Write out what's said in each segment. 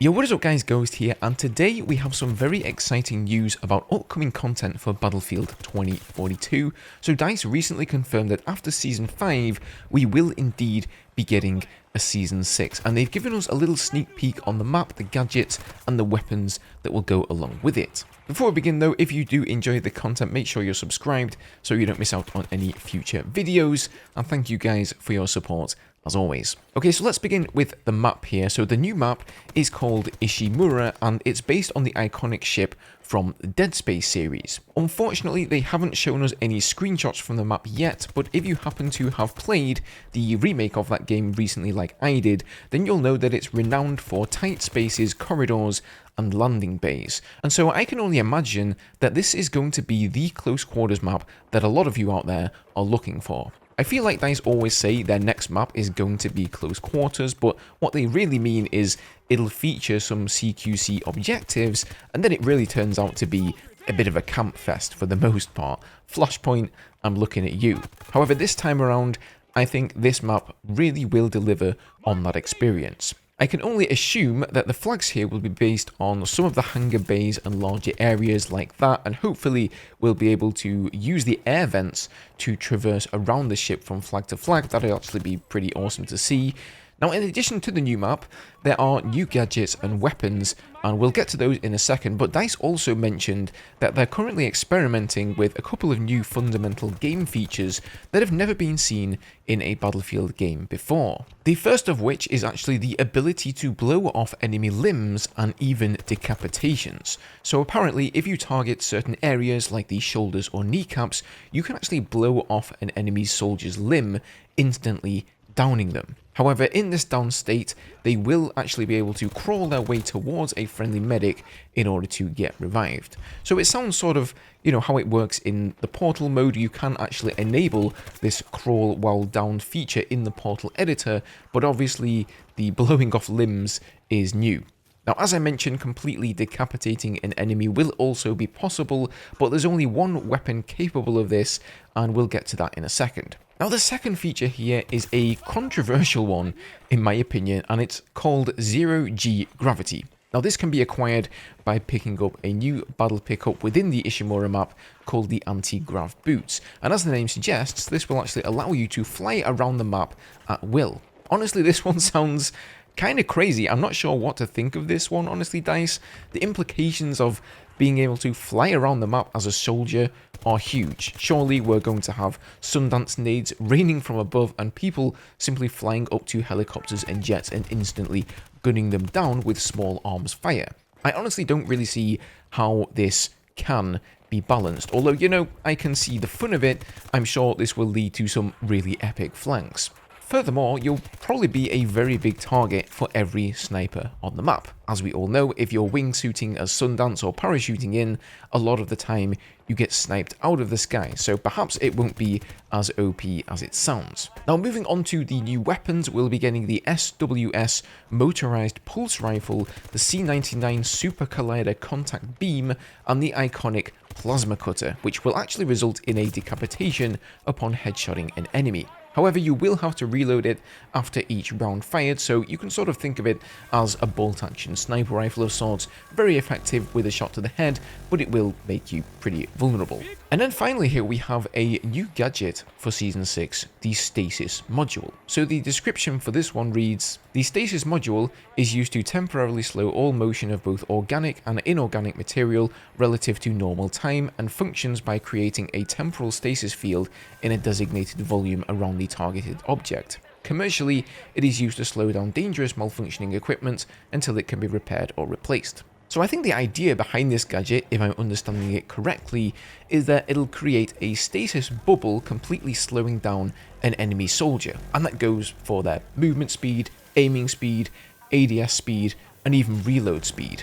Yo, what is up guys, Ghost here, and today we have some very exciting news about upcoming content for Battlefield 2042. So DICE recently confirmed that after Season 5, we will indeed be getting a Season 6, and they've given us a little sneak peek on the map, the gadgets, and the weapons that will go along with it. Before we begin though, if you do enjoy the content, make sure you're subscribed so you don't miss out on any future videos, and thank you guys for your support as always. Okay, so let's begin with the map here. So the new map is called Ishimura, and it's based on the iconic ship from the Dead Space series. Unfortunately, they haven't shown us any screenshots from the map yet, but if you happen to have played the remake of that game recently like I did, then you'll know that it's renowned for tight spaces, corridors, and landing bays. And so I can only imagine that this is going to be the close quarters map that a lot of you out there are looking for. I feel like DICE always say their next map is going to be close quarters, but what they really mean is it'll feature some CQC objectives, and then it really turns out to be a bit of a camp fest for the most part. Flashpoint, I'm looking at you. However, this time around, I think this map really will deliver on that experience. I can only assume that the flags here will be based on some of the hangar bays and larger areas like that, and hopefully we'll be able to use the air vents to traverse around the ship from flag to flag. That'll actually be pretty awesome to see. Now, in addition to the new map, there are new gadgets and weapons, and we'll get to those in a second, but DICE also mentioned that they're currently experimenting with a couple of new fundamental game features that have never been seen in a Battlefield game before. The first of which is actually the ability to blow off enemy limbs and even decapitations. So apparently, if you target certain areas like the shoulders or kneecaps, you can actually blow off an enemy soldier's limb, instantly downing them. However, in this down state, they will actually be able to crawl their way towards a friendly medic in order to get revived. So it sounds sort of, how it works in the Portal mode. You can actually enable this crawl while down feature in the Portal editor, but obviously the blowing off limbs is new. Now, as I mentioned, completely decapitating an enemy will also be possible, but there's only one weapon capable of this, and we'll get to that in a second. Now, the second feature here is a controversial one, in my opinion, and it's called Zero G Gravity. Now, this can be acquired by picking up a new battle pickup within the Ishimura map called the Anti-Grav Boots, and as the name suggests, this will actually allow you to fly around the map at will. Honestly, this one sounds kind of crazy. I'm not sure what to think of this one, honestly, DICE. The implications of being able to fly around the map as a soldier are huge. Surely we're going to have Sundance nades raining from above and people simply flying up to helicopters and jets and instantly gunning them down with small arms fire. I honestly don't really see how this can be balanced. Although, I can see the fun of it, I'm sure this will lead to some really epic flanks. Furthermore, you'll probably be a very big target for every sniper on the map. As we all know, if you're wingsuiting as Sundance or parachuting in, a lot of the time you get sniped out of the sky, so perhaps it won't be as OP as it sounds. Now, moving on to the new weapons, we'll be getting the SWS motorized pulse rifle, the C99 Super Collider contact beam, and the iconic plasma cutter, which will actually result in a decapitation upon headshotting an enemy. However, you will have to reload it after each round fired, so you can sort of think of it as a bolt-action sniper rifle of sorts, very effective with a shot to the head, but it will make you pretty vulnerable. And then finally here we have a new gadget for Season 6, the Stasis Module. So the description for this one reads, "The Stasis Module is used to temporarily slow all motion of both organic and inorganic material relative to normal time, and functions by creating a temporal stasis field in a designated volume around the targeted object. Commercially, it is used to slow down dangerous malfunctioning equipment until it can be repaired or replaced." So I think the idea behind this gadget, if I'm understanding it correctly, is that it'll create a stasis bubble completely slowing down an enemy soldier, and that goes for their movement speed, aiming speed, ADS speed, and even reload speed.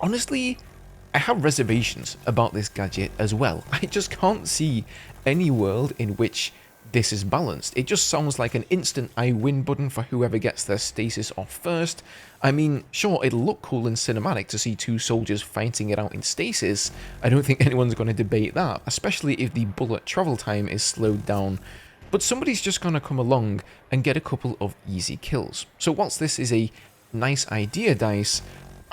Honestly, I have reservations about this gadget as well. I just can't see any world in which this is balanced. It just sounds like an instant I win button for whoever gets their stasis off first. I mean, sure, it'll look cool and cinematic to see two soldiers fighting it out in stasis. I don't think anyone's going to debate that, especially if the bullet travel time is slowed down. But somebody's just going to come along and get a couple of easy kills. So whilst this is a nice idea, DICE,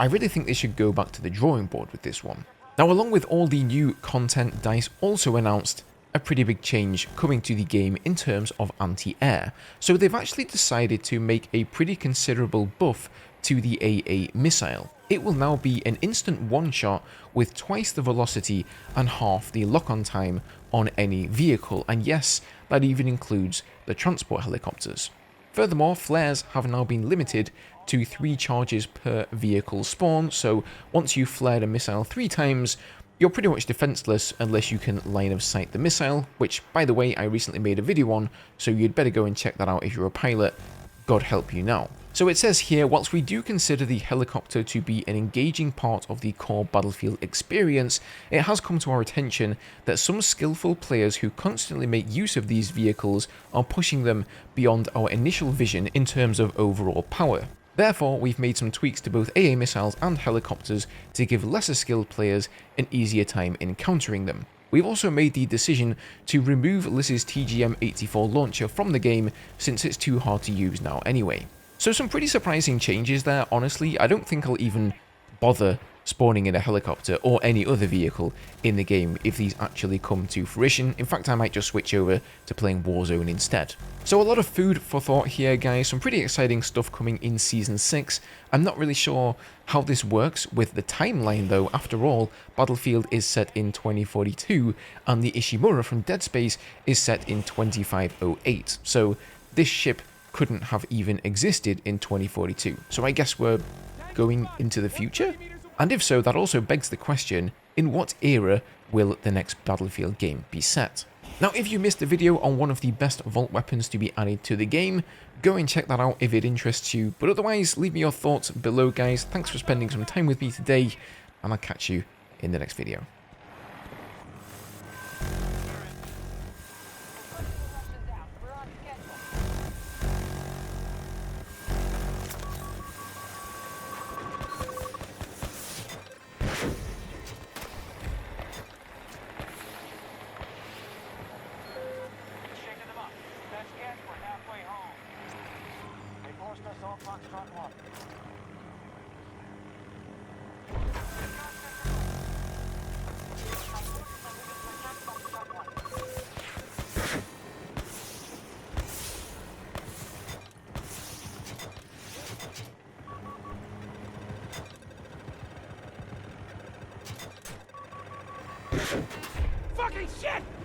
I really think they should go back to the drawing board with this one. Now, along with all the new content, DICE also announced a pretty big change coming to the game in terms of anti-air. So they've actually decided to make a pretty considerable buff to the AA missile. It will now be an instant one-shot with twice the velocity and half the lock-on time on any vehicle, and yes, that even includes the transport helicopters. Furthermore, flares have now been limited to 3 charges per vehicle spawn, so once you've flared a missile 3 times, you're pretty much defenseless unless you can line of sight the missile, which, by the way, I recently made a video on, so you'd better go and check that out if you're a pilot. God help you now. So it says here, whilst we do consider the helicopter to be an engaging part of the core Battlefield experience, it has come to our attention that some skillful players who constantly make use of these vehicles are pushing them beyond our initial vision in terms of overall power. Therefore, we've made some tweaks to both AA missiles and helicopters to give lesser skilled players an easier time encountering them. We've also made the decision to remove Liz's TGM-84 launcher from the game since it's too hard to use now anyway. So some pretty surprising changes there, honestly. I don't think I'll even bother spawning in a helicopter or any other vehicle in the game if these actually come to fruition. In fact, I might just switch over to playing Warzone instead. So a lot of food for thought here, guys. Some pretty exciting stuff coming in Season 6. I'm not really sure how this works with the timeline though. After all, Battlefield is set in 2042 and the Ishimura from Dead Space is set in 2508. So this ship couldn't have even existed in 2042. So I guess we're going into the future? And if so, that also begs the question, in what era will the next Battlefield game be set? Now, if you missed a video on one of the best vault weapons to be added to the game, go and check that out if it interests you. But otherwise, leave me your thoughts below, guys. Thanks for spending some time with me today, and I'll catch you in the next video. Fucking shit!